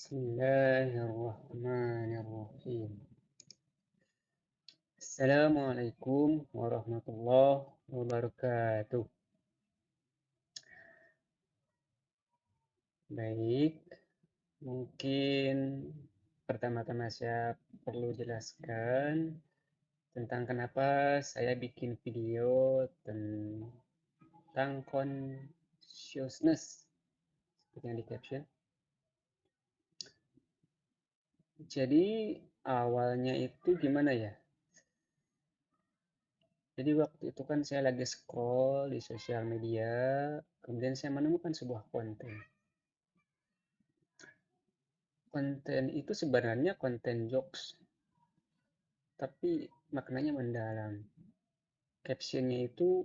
Bismillahirrahmanirrahim. Assalamualaikum warahmatullahi wabarakatuh. Baik, mungkin pertama-tama saya perlu jelaskan tentang kenapa saya bikin video tentang consciousness seperti yang di caption. Jadi awalnya itu gimana ya? Jadi waktu itu kan saya lagi scroll di sosial media, kemudian saya menemukan sebuah konten. Konten itu sebenarnya konten jokes, tapi maknanya mendalam. Captionnya itu,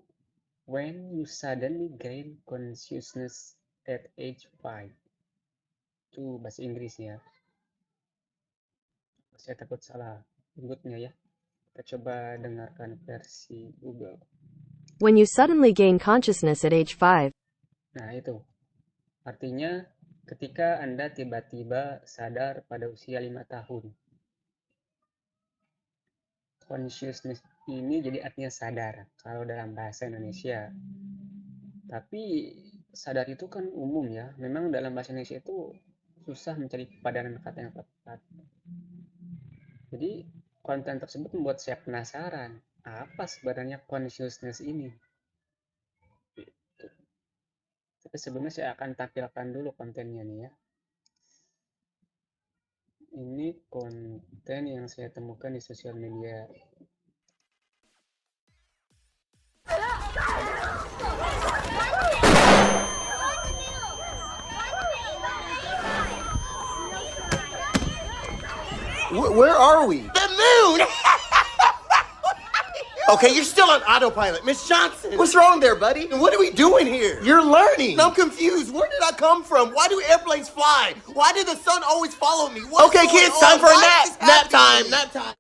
when you suddenly gain consciousness at age 5. Itu bahasa Inggris ya. Saya takut salah sebutnya ya. Kita coba dengarkan versi Google. When you suddenly gain consciousness at age 5. Nah itu, artinya ketika Anda tiba-tiba sadar pada usia 5 tahun. Consciousness ini jadi artinya sadar kalau dalam bahasa Indonesia. Tapi sadar itu kan umum ya. Memang dalam bahasa Indonesia itu susah mencari padanan kata yang tepat. Jadi konten tersebut membuat saya penasaran. Apa sebenarnya consciousness ini? Tapi sebelumnya saya akan tampilkan dulu kontennya nih ya. Ini konten yang saya temukan di sosial media. Where are we? The moon! Okay, you're still on autopilot. Miss Johnson, what's wrong there, buddy? And what are we doing here? You're learning. I'm confused. Where did I come from? Why do airplanes fly? Why did the sun always follow me? Okay, kids, time for a nap. Nap time. Nap time.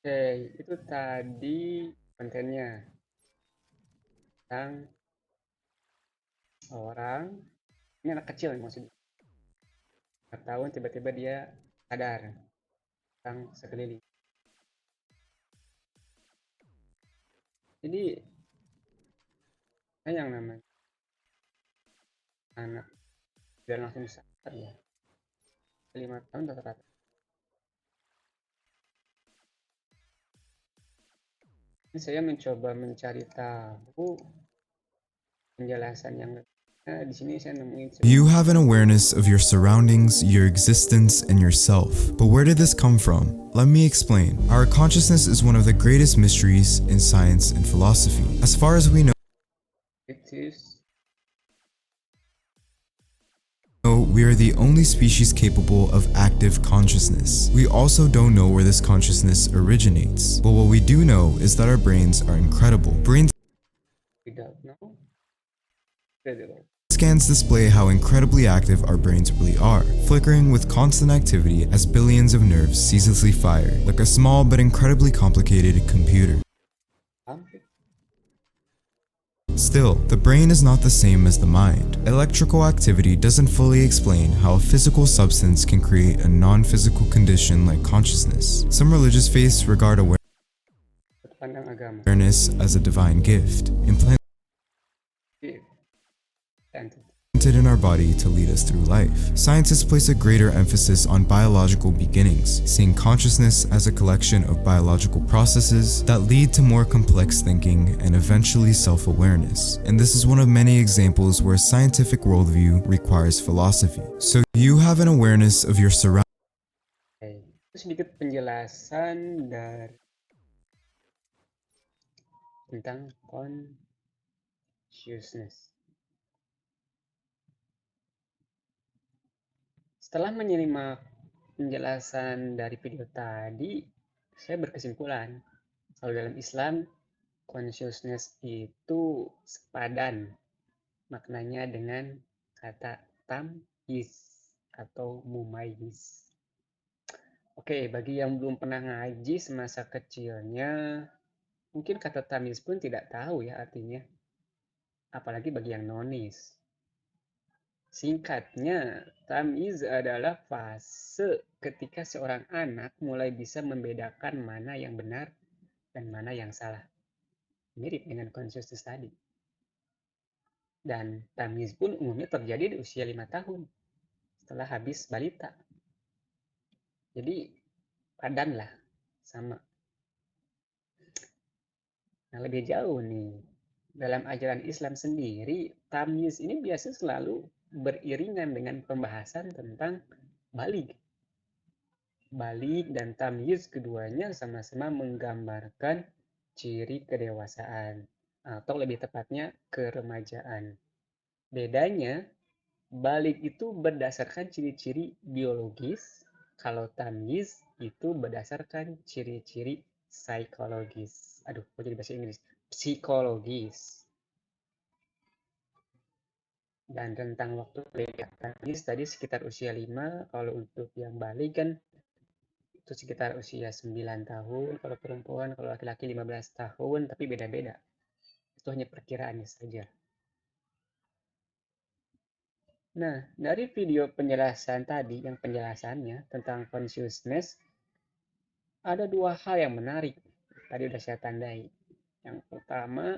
Oke, itu tadi kontennya tentang orang, ini anak kecil maksudnya, 4 tahun tiba-tiba dia sadar tentang sekeliling. Jadi yang namanya anak dan langsung sadar ya, 5 tahun rata-rata. Ini saya mencoba mencari tahu penjelasan yang di sini saya nemuin. You have an awareness of your surroundings, your existence, and yourself. But where did this come from? Let me explain. Our consciousness is one of the greatest mysteries in science and philosophy. As far as we know, we are the only species capable of active consciousness. We also don't know where this consciousness originates. But what we do know is that our brains are incredible. Scans display how incredibly active our brains really are, flickering with constant activity as billions of nerves ceaselessly fire, like a small but incredibly complicated computer. Still, the brain is not the same as the mind. Electrical activity doesn't fully explain how a physical substance can create a non-physical condition like consciousness. Some religious faiths regard awareness as a divine gift, implanted in our body to lead us through life. Scientists place a greater emphasis on biological beginnings, seeing consciousness as a collection of biological processes that lead to more complex thinking and eventually self-awareness. And this is one of many examples where scientific worldview requires philosophy. So you have an awareness of your surroundings. Sedikit penjelasan dari tentang consciousness. Setelah menyimak penjelasan dari video tadi, saya berkesimpulan kalau dalam Islam consciousness itu sepadan maknanya dengan kata tamyiz atau mumayyiz. Oke, bagi yang belum pernah ngaji semasa kecilnya, mungkin kata tamyiz pun tidak tahu ya artinya. Apalagi bagi yang nonis. Singkatnya, tamyiz adalah fase ketika seorang anak mulai bisa membedakan mana yang benar dan mana yang salah. Mirip dengan consciousness tadi. Dan tamyiz pun umumnya terjadi di usia 5 tahun setelah habis balita. Jadi padan lah, sama. Nah, lebih jauh nih, dalam ajaran Islam sendiri, tamyiz ini biasanya selalu beriringan dengan pembahasan tentang baligh. Baligh dan tamyiz keduanya sama-sama menggambarkan ciri kedewasaan, atau lebih tepatnya keremajaan. Bedanya, baligh itu berdasarkan ciri-ciri biologis, kalau tamyiz itu berdasarkan ciri-ciri psikologis. Aduh, kok jadi bahasa Inggris? Psikologis. Dan rentang waktu beda. Tamyiz tadi sekitar usia 5, kalau untuk yang baligh kan itu sekitar usia 9 tahun, kalau perempuan, kalau laki-laki 15 tahun, tapi beda-beda. Itu hanya perkiraannya saja. Nah, dari video penjelasan tadi, yang penjelasannya tentang consciousness, ada dua hal yang menarik. Tadi udah saya tandai. Yang pertama,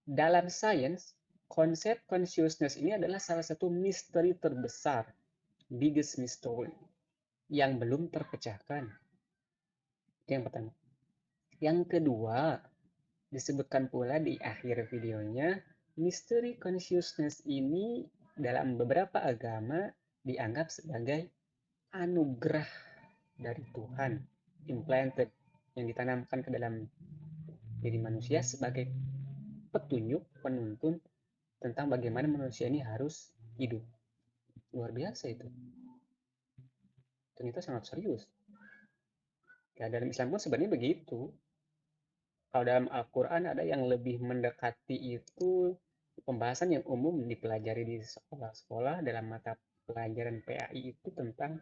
dalam sains, konsep consciousness ini adalah salah satu misteri terbesar, biggest mystery, yang belum terpecahkan. Itu yang pertama. Yang kedua, disebutkan pula di akhir videonya, misteri consciousness ini dalam beberapa agama dianggap sebagai anugerah dari Tuhan, implanted, yang ditanamkan ke dalam diri manusia sebagai petunjuk, penuntun tentang bagaimana manusia ini harus hidup. Luar biasa itu. Ternyata sangat serius. Ya, dalam Islam pun sebenarnya begitu. Kalau dalam Al-Quran ada yang lebih mendekati itu pembahasan yang umum dipelajari di sekolah-sekolah dalam mata pelajaran PAI itu tentang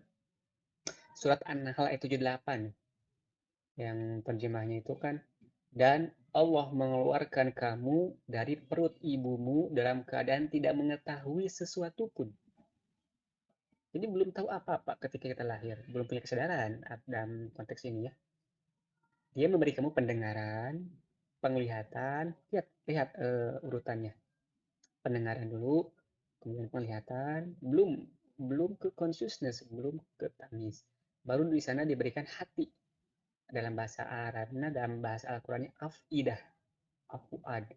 surat An-Nahl ayat 78 yang terjemahnya itu kan, dan Allah mengeluarkan kamu dari perut ibumu dalam keadaan tidak mengetahui sesuatu pun. Jadi belum tahu apa-apa ketika kita lahir, belum punya kesadaran dalam konteks ini ya. Dia memberi kamu pendengaran, penglihatan, lihat urutannya. Pendengaran dulu, kemudian penglihatan, belum ke consciousness, belum ke tamyiz. Baru di sana diberikan hati. Dalam bahasa Arabnya, dalam bahasa Al-Qur'annya afidah, afuad.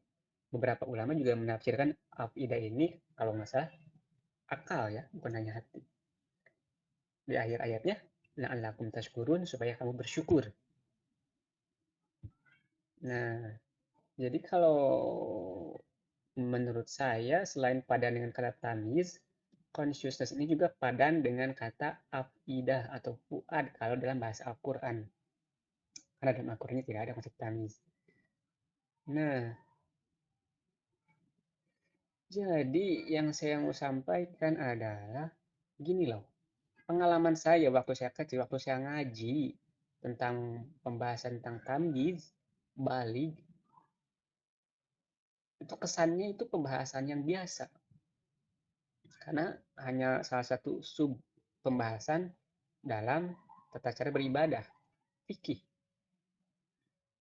Beberapa ulama juga menafsirkan afidah ini kalau nggak salah akal ya, bukan hanya hati. Di akhir ayatnya, la'allakum tashkurun, supaya kamu bersyukur. Nah, jadi kalau menurut saya selain padan dengan kata tamyiz, consciousness ini juga padan dengan kata afidah atau fuad kalau dalam bahasa Al-Quran. Karena dalam Al-Quran ini tidak ada konsep tamyiz. Nah, jadi yang saya mau sampaikan adalah gini loh. Pengalaman saya waktu saya kecil, waktu saya ngaji tentang pembahasan tentang tamyiz, baligh, itu kesannya itu pembahasan yang biasa. Karena hanya salah satu sub pembahasan dalam tata cara beribadah, fikih.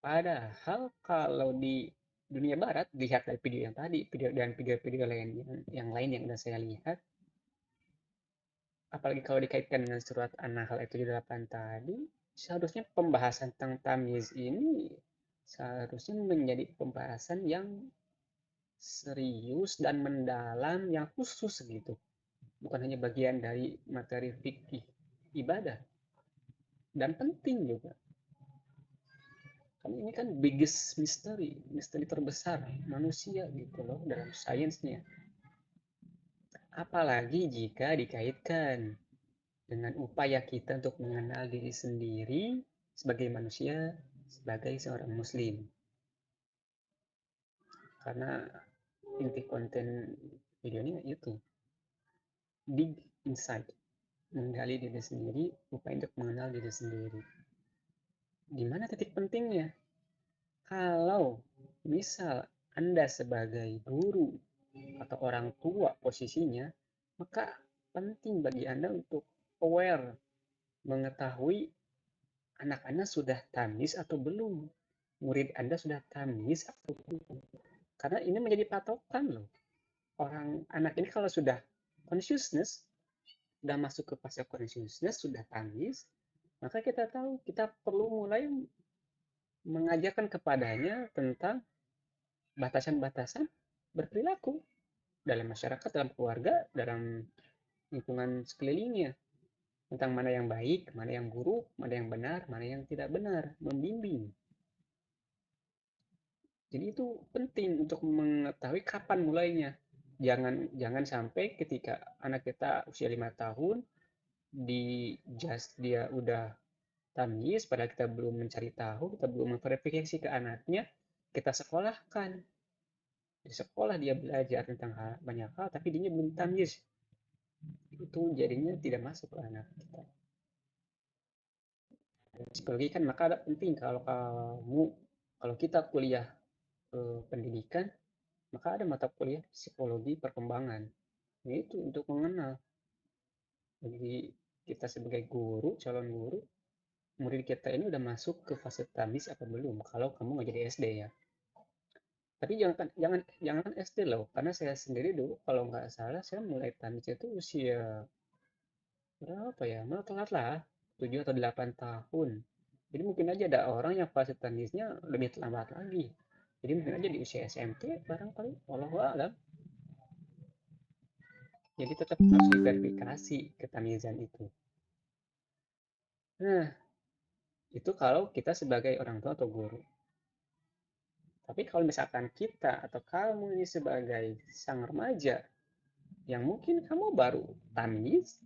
Padahal kalau di dunia barat, lihat dari video yang tadi, dan video-video lain yang lain yang sudah saya lihat, apalagi kalau dikaitkan dengan surat An-Nahl ayat 78 tadi, seharusnya pembahasan tentang tamyiz ini seharusnya menjadi pembahasan yang serius dan mendalam, yang khusus gitu. Bukan hanya bagian dari materi fikih ibadah. Dan penting juga. Karena ini kan biggest mystery, misteri terbesar manusia gitu loh dalam sainsnya. Apalagi jika dikaitkan dengan upaya kita untuk mengenal diri sendiri sebagai manusia, sebagai seorang muslim. Karena inti konten video ini itu dig inside, menggali diri sendiri, upaya untuk mengenal diri sendiri. Di mana titik pentingnya? Kalau misal Anda sebagai guru atau orang tua posisinya, maka penting bagi Anda untuk aware, mengetahui anak Anda sudah tamyiz atau belum, murid Anda sudah tamyiz atau belum. Karena ini menjadi patokan loh. Anak ini kalau sudah consciousness, sudah masuk ke fase consciousness, sudah tamyiz, maka kita tahu kita perlu mulai mengajarkan kepadanya tentang batasan-batasan berperilaku dalam masyarakat, dalam keluarga, dalam lingkungan sekelilingnya, tentang mana yang baik, mana yang buruk, mana yang benar, mana yang tidak benar, membimbing. Jadi itu penting untuk mengetahui kapan mulainya. Jangan sampai ketika anak kita usia 5 tahun dia udah tamyiz, padahal kita belum mencari tahu, kita belum memverifikasi ke anaknya, kita sekolahkan. Di sekolah dia belajar tentang banyak hal, tapi dia belum tamyiz. Itu jadinya tidak masuk ke anak kita. Psikologi kan maka ada penting kalau kita kuliah pendidikan, maka ada mata kuliah psikologi perkembangan. Itu untuk mengenal. Jadi kita sebagai guru, calon guru, murid kita ini udah masuk ke fase tamyiz apa belum? Kalau kamu nggak jadi SD ya. Tapi jangan SD loh, karena saya sendiri dulu kalau nggak salah saya mulai tamyiz itu usia berapa ya? Malah telat lah, 7 atau 8 tahun. Jadi mungkin aja ada orang yang fase tamyiznya lebih terlambat lagi. Jadi mungkin aja di usia SMP barangkali, wallahu a'lam. Jadi tetap harus diverifikasi ketamyizan itu. Nah, itu kalau kita sebagai orang tua atau guru. Tapi kalau misalkan kita atau kamu ini sebagai sang remaja yang mungkin kamu baru tamyiz,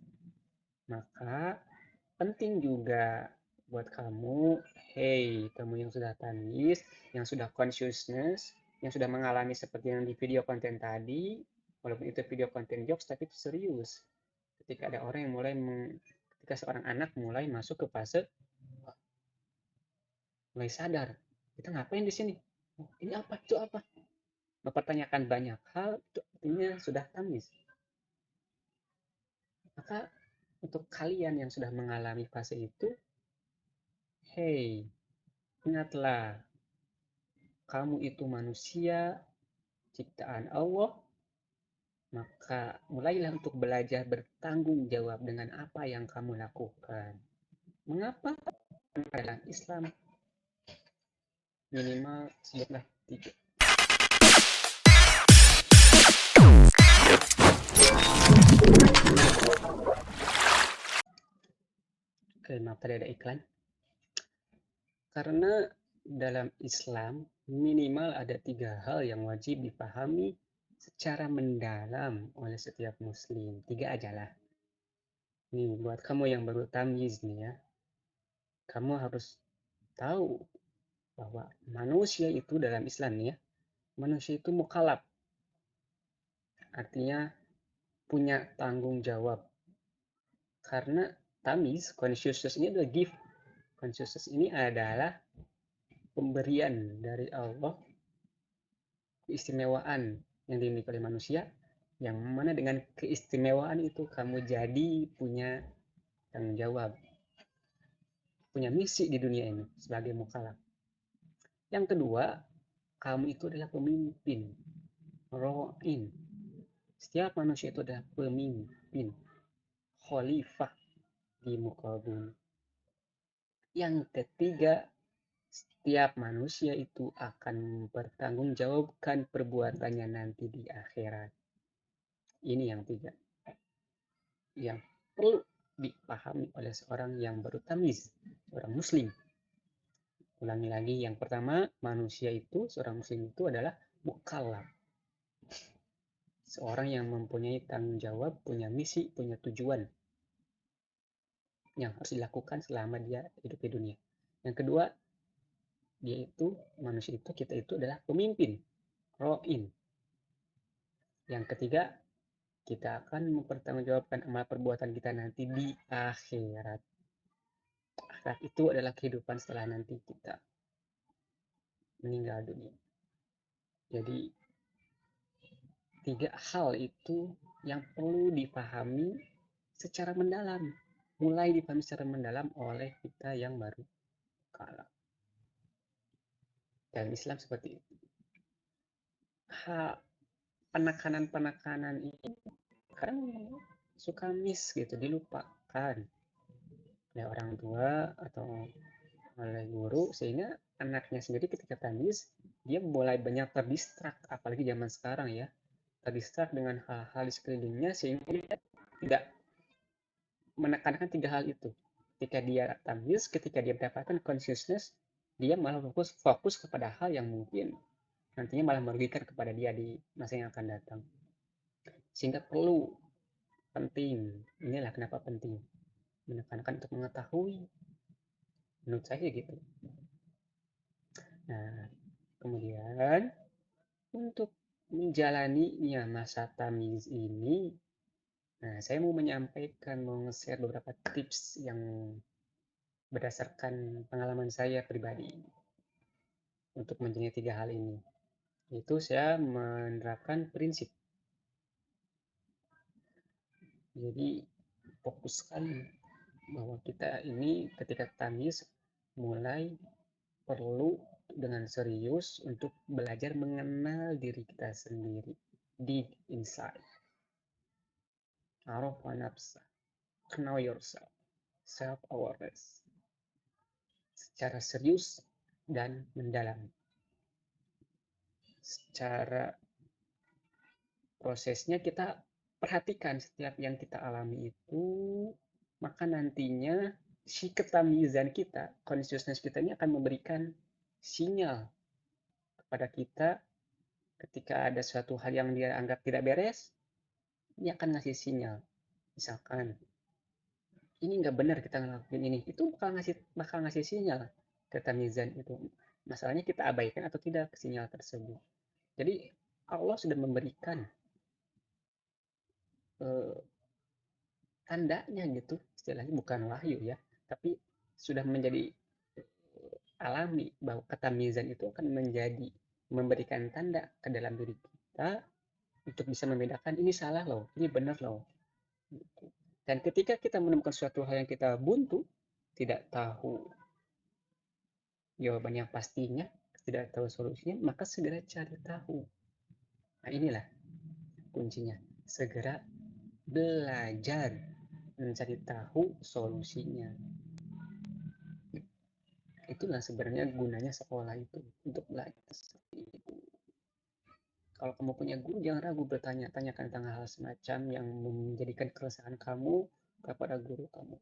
maka penting juga buat kamu, hey, kamu yang sudah tamyiz, yang sudah consciousness, yang sudah mengalami seperti yang di video konten tadi, walaupun itu video konten jokes, tapi itu serius. Ketika ada orang yang ketika seorang anak mulai masuk ke fase mulai sadar, kita ngapain di sini? Ini apa? Itu apa? Mempertanyakan banyak hal, itu artinya sudah tamyiz. Maka untuk kalian yang sudah mengalami fase itu, hey, ingatlah, kamu itu manusia, ciptaan Allah, maka mulailah untuk belajar bertanggung jawab dengan apa yang kamu lakukan. Mengapa? Dalam Islam, minimal sebutlah 3. Oke, maaf tadi ada iklan. Karena dalam Islam minimal ada 3 hal yang wajib dipahami secara mendalam oleh setiap muslim. 3 aja lah. Nih, buat kamu yang baru tamyiz nih ya, kamu harus tahu bahwa manusia itu dalam Islam nih ya, manusia itu mukallaf. Artinya punya tanggung jawab. Karena tamyiz, consciousness ini adalah gift. Consciousness ini adalah pemberian dari Allah, keistimewaan yang dimiliki oleh manusia, yang mana dengan keistimewaan itu kamu jadi punya tanggung jawab, punya misi di dunia ini sebagai mukallaf. Yang kedua, kamu itu adalah pemimpin, ro'in. Setiap manusia itu adalah pemimpin, khalifah di muka bumi. Yang ketiga, setiap manusia itu akan mempertanggungjawabkan perbuatannya nanti di akhirat. Ini yang 3. Yang perlu dipahami oleh seorang yang baru tamyiz, seorang muslim. Ulangi lagi, yang pertama, seorang muslim itu adalah mukallaf. Seorang yang mempunyai tanggung jawab, punya misi, punya tujuan yang harus dilakukan selama dia hidup di dunia. Yang kedua, kita itu adalah pemimpin, ro'in. Yang ketiga, kita akan mempertanggungjawabkan amal perbuatan kita nanti di akhirat. Akhirat itu adalah kehidupan setelah nanti kita meninggal dunia. Jadi 3 hal itu yang perlu dipahami secara mendalam. Mulai dipahami secara mendalam oleh kita yang baru kalah. Dalam Islam seperti itu. Penekanan-penekanan ini kadang suka miss gitu, dilupakan oleh orang tua atau oleh guru, sehingga anaknya sendiri ketika tamyiz dia mulai banyak terdistrak, apalagi zaman sekarang ya, terdistrak dengan hal-hal di sekelilingnya, sehingga dia tidak menekankan 3 hal itu. Ketika dia tamyiz, ketika dia mendapatkan consciousness, dia malah fokus kepada hal yang mungkin nantinya malah merugikan kepada dia di masa yang akan datang. Sehingga penting, inilah kenapa penting menekankan untuk mengetahui, menurut saya gitu. Nah, kemudian untuk menjalaninya masa tamyiz ini, nah saya mau menyampaikan, mau nge-share beberapa tips yang berdasarkan pengalaman saya pribadi untuk menjalani 3 hal ini. Itu saya menerapkan prinsip. Jadi fokuskan bahwa kita ini ketika tamyiz mulai perlu dengan serius untuk belajar mengenal diri kita sendiri, deep inside. Arafa nafsa, know yourself, self awareness, secara serius dan mendalam. Secara prosesnya kita perhatikan setiap yang kita alami itu, maka nantinya si ketamyizan kita, consciousness kita ini akan memberikan sinyal kepada kita ketika ada suatu hal yang dia anggap tidak beres, dia akan ngasih sinyal. Misalkan, ini nggak benar kita ngelakuin ini, itu bakal ngasih sinyal ketamyizan itu. Masalahnya kita abaikan atau tidak sinyal tersebut. Jadi Allah sudah memberikan tandanya gitu, istilahnya bukan wahyu ya, tapi sudah menjadi alami bahwa ketamyizan itu akan memberikan tanda ke dalam diri kita untuk bisa membedakan ini salah loh, ini benar loh. Dan ketika kita menemukan suatu hal yang kita buntu, tidak tahu jawaban yang pastinya, tidak tahu solusinya, maka segera cari tahu. Nah inilah kuncinya, segera belajar mencari tahu solusinya. Itulah sebenarnya gunanya sekolah itu, untuk belajar seperti itu. Kalau kamu punya guru, jangan ragu bertanya, tanyakan tentang hal semacam yang menjadikan keresahan kamu kepada guru kamu.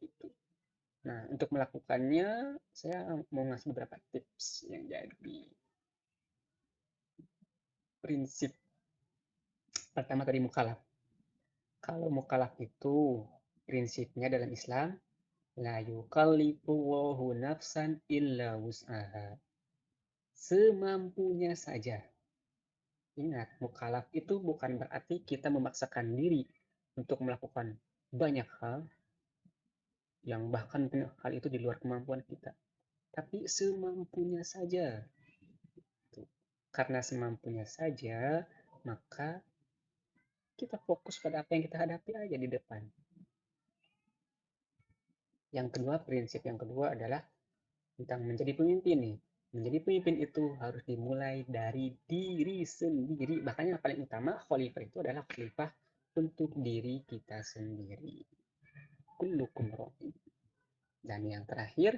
Gitu. Nah, untuk melakukannya, saya mau ngasih beberapa tips yang jadi prinsip. Pertama tadi mukalaf. Kalau mukalaf itu prinsipnya dalam Islam, la yukallifullahu nafsan illa wus'aha. Semampunya saja. Ingat, mukalaf itu bukan berarti kita memaksakan diri untuk melakukan banyak hal, yang bahkan hal itu di luar kemampuan kita. Tapi semampunya saja. Karena semampunya saja, maka kita fokus pada apa yang kita hadapi aja di depan. Prinsip yang kedua adalah tentang menjadi pemimpin nih. Menjadi pemimpin itu harus dimulai dari diri sendiri. Bahkan yang paling utama, khalifah itu adalah khalifah untuk diri kita sendiri. Kullukum ra'in. Dan yang terakhir,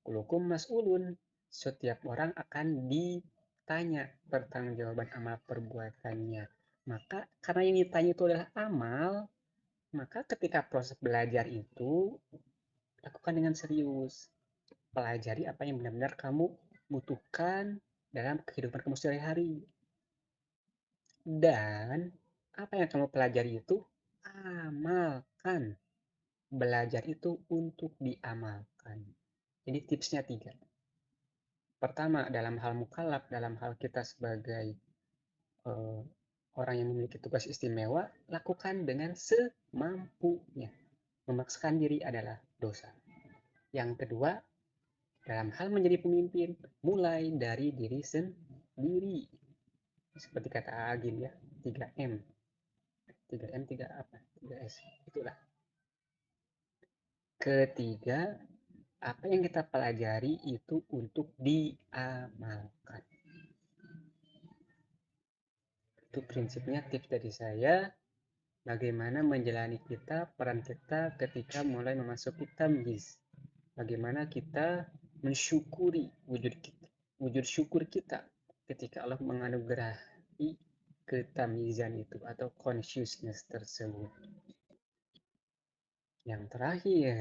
kullukum mas'ulun. Setiap orang akan ditanya pertanggungjawaban amal perbuatannya. Maka karena yang ditanya itu adalah amal, maka ketika proses belajar itu lakukan dengan serius. Pelajari apa yang benar-benar kamu butuhkan dalam kehidupan kamu sehari-hari. Dan apa yang kamu pelajari itu amalkan. Belajar itu untuk diamalkan. Jadi tipsnya 3. Pertama, dalam hal mukalaf, dalam hal kita sebagai orang yang memiliki tugas istimewa, lakukan dengan semampunya. Memaksakan diri adalah dosa. Yang kedua, dalam hal menjadi pemimpin, mulai dari diri sendiri. seperti kata Agil ya, 3M, 3M, 3 apa, 3S, itulah. Ketiga, apa yang kita pelajari itu untuk diamalkan. Itu prinsipnya, tips dari saya, bagaimana menjalani peran kita ketika mulai memasuki tamyiz. Bagaimana kita mensyukuri wujud syukur kita ketika Allah menganugerahi ketamyizan itu atau consciousness tersebut. Yang terakhir,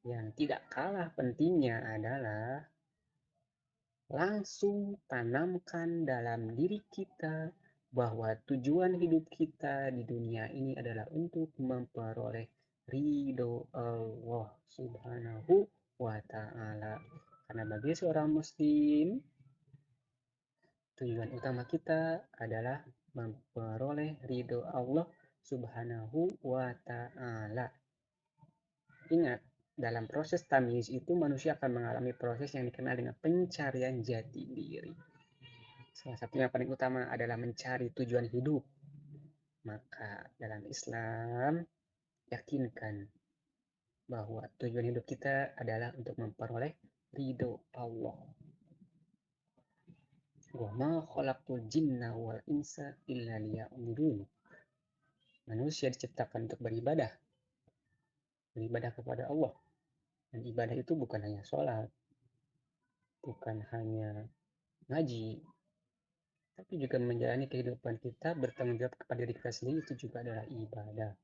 yang tidak kalah pentingnya adalah langsung tanamkan dalam diri kita bahwa tujuan hidup kita di dunia ini adalah untuk memperoleh ridho Allah Subhanahu wa Ta'ala. Karena bagi seorang muslim, tujuan utama kita adalah memperoleh ridho Allah Subhanahu wa Ta'ala. Ingat, dalam proses tamyiz itu manusia akan mengalami proses yang dikenal dengan pencarian jati diri. Salah satunya yang paling utama adalah mencari tujuan hidup. Maka dalam Islam, yakinkan bahwa tujuan hidup kita adalah untuk memperoleh ridho Allah. Wa ma khalaqtul jinna wal insa illa liya'budun. Manusia diciptakan untuk beribadah kepada Allah. Dan ibadah itu bukan hanya sholat, bukan hanya ngaji, tapi juga menjalani kehidupan kita, bertanggung jawab kepada diri kita sendiri, itu juga adalah ibadah.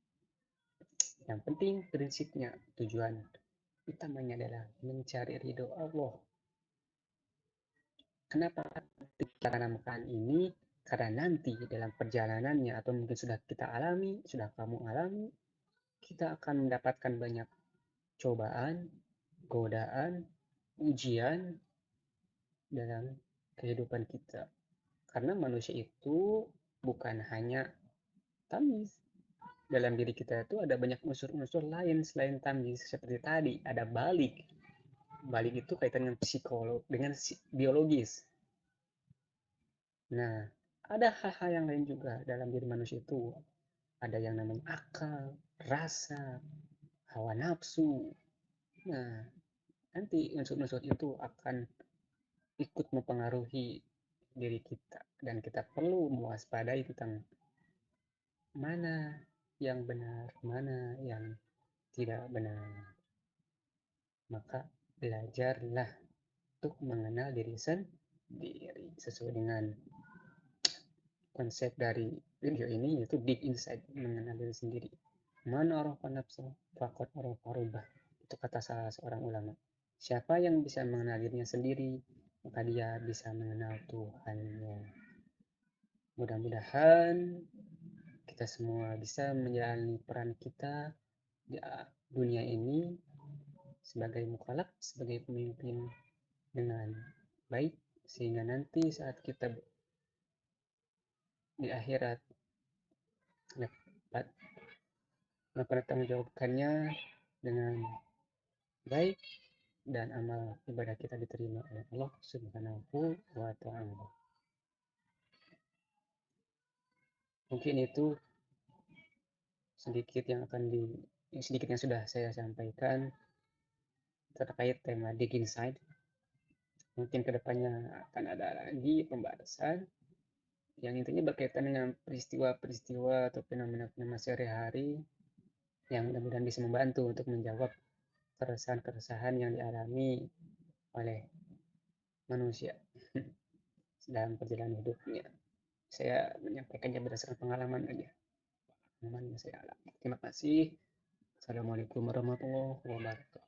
Yang penting prinsipnya, tujuan utamanya adalah mencari ridho Allah. Kenapa kita tanamkan ini? Karena nanti dalam perjalanannya, atau mungkin sudah kita alami, sudah kamu alami, kita akan mendapatkan banyak cobaan, godaan, ujian dalam kehidupan kita. Karena manusia itu bukan hanya tamyiz. Dalam diri kita itu ada banyak unsur-unsur lain selain tamyiz. Seperti tadi, ada balik. Balik itu kaitan dengan dengan biologis. Nah, ada hal-hal yang lain juga dalam diri manusia itu. Ada yang namanya akal, rasa, hawa nafsu. Nah, nanti unsur-unsur itu akan ikut mempengaruhi diri kita, dan kita perlu mewaspadai tentang mana yang benar, mana yang tidak benar. Maka belajarlah untuk mengenal diri sendiri sesuai dengan konsep dari video ini, yaitu deep insight, mengenal diri sendiri. Man arafa nafsahu faqad arafa rabbah. Itu kata salah seorang ulama. Siapa yang bisa mengenal dirinya sendiri, maka dia bisa mengenal Tuhannya. Mudah-mudahan kita semua bisa menjalani peran kita di dunia ini sebagai mukallaf, sebagai pemimpin dengan baik, sehingga nanti saat kita di akhirat dapat mempertanggungjawabkannya dengan baik dan amal ibadah kita diterima oleh Allah Subhanahu wa Ta'ala. Mungkin itu sedikit yang sudah saya sampaikan terkait tema Dig Inside. Mungkin kedepannya akan ada lagi pembahasan yang intinya berkaitan dengan peristiwa-peristiwa atau fenomena-fenomena sehari-hari yang mudah-mudahan bisa membantu untuk menjawab keresahan-keresahan yang dialami oleh manusia dalam perjalanan hidupnya. Saya menyampaikannya berdasarkan pengalaman aja. Pengalaman yang saya alami. Terima kasih. Assalamualaikum warahmatullahi wabarakatuh.